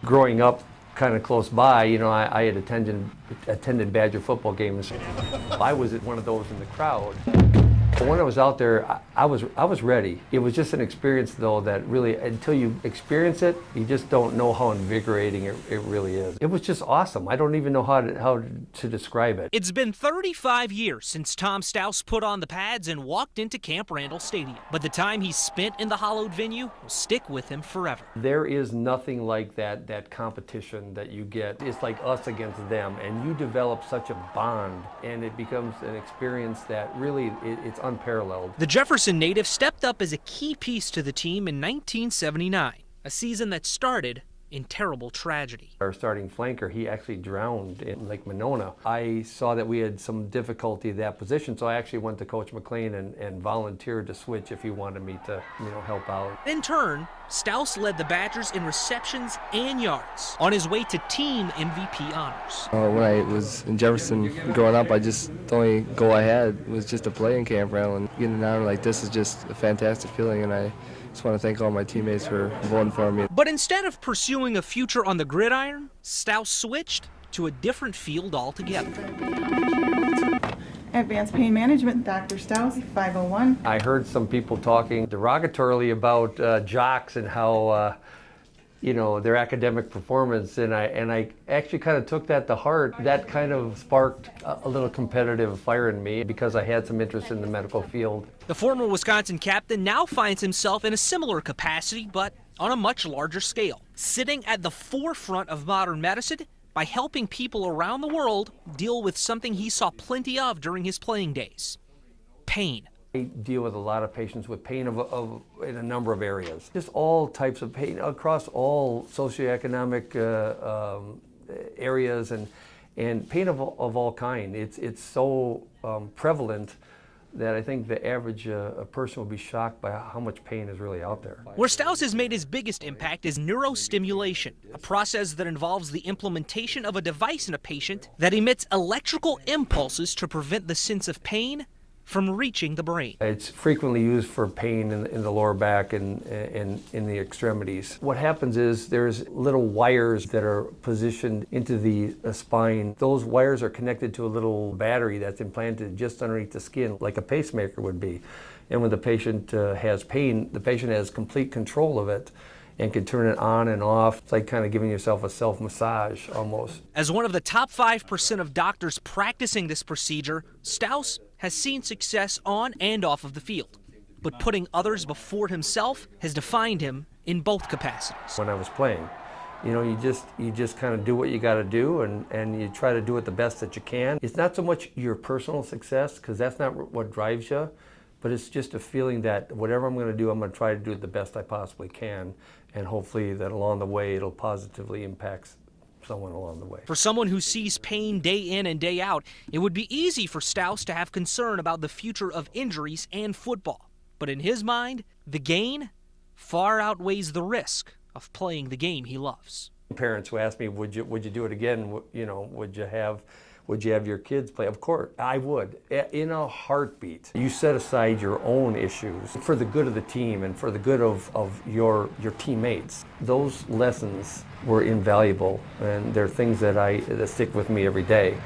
Growing up kind of close by, you know, I had attended Badger football games. I was one of those in the crowd. When I was out there, I was ready. It was just an experience, though, that really, until you experience it, you just don't know how invigorating it really is. It was just awesome. I don't even know how to describe it. It's been 35 years since Tom Stauss put on the pads and walked into Camp Randall Stadium. But the time he spent in the hallowed venue will stick with him forever. There is nothing like that competition that you get. It's like us against them, and you develop such a bond, and it becomes an experience that really, it's unparalleled. The Jefferson native stepped up as a key piece to the team in 1979, a season that started in terrible tragedy. Our starting flanker, he actually drowned in Lake Monona. I saw that we had some difficulty at that position, so I actually went to Coach McLean and volunteered to switch if he wanted me to, help out. In turn, Stauss led the Badgers in receptions and yards on his way to team MVP honors. When I was in Jefferson growing up, the only goal I had was just to play in Camp Randall, and getting an honor like this is just a fantastic feeling, and I just want to thank all my teammates for voting for me. But instead of pursuing a future on the gridiron, Stauss switched to a different field altogether. Advanced Pain Management, Dr. Stauss, 501. I heard some people talking derogatorily about jocks and how, their academic performance, and I actually kind of took that to heart. That kind of sparked a little competitive fire in me because I had some interest in the medical field. The former Wisconsin captain now finds himself in a similar capacity, but on a much larger scale, sitting at the forefront of modern medicine by helping people around the world deal with something he saw plenty of during his playing days: pain. I deal with a lot of patients with pain in a number of areas. Just all types of pain across all socioeconomic areas and pain of all kind. It's so prevalent that I think the average person will be shocked by how much pain is really out there. Where Stauss has made his biggest impact is neurostimulation, a process that involves the implementation of a device in a patient that emits electrical impulses to prevent the sense of pain from reaching the brain. It's frequently used for pain in the lower back and in the extremities. What happens is there's little wires that are positioned into the spine. Those wires are connected to a little battery that's implanted just underneath the skin, like a pacemaker would be. And when the patient has pain, the patient has complete control of it and can turn it on and off. It's like kind of giving yourself a self-massage almost. As one of the top 5% of doctors practicing this procedure, Stauss has seen success on and off of the field. But putting others before himself has defined him in both capacities. When I was playing, you just kind of do what you got to do, and you try to do it the best that you can. It's not so much your personal success, because that's not what drives you, but it's just a feeling that whatever I'm going to do, I'm going to try to do it the best I possibly can, and hopefully that along the way it'll positively impact someone along the way. For someone who sees pain day in and day out, it would be easy for Stauss to have concern about the future of injuries and football. But in his mind, the gain far outweighs the risk of playing the game he loves. Parents who ask me, would you do it again? Would you have your kids play? Of course, I would, in a heartbeat. You set aside your own issues for the good of the team and for the good of your teammates. Those lessons were invaluable, and they're things that stick with me every day.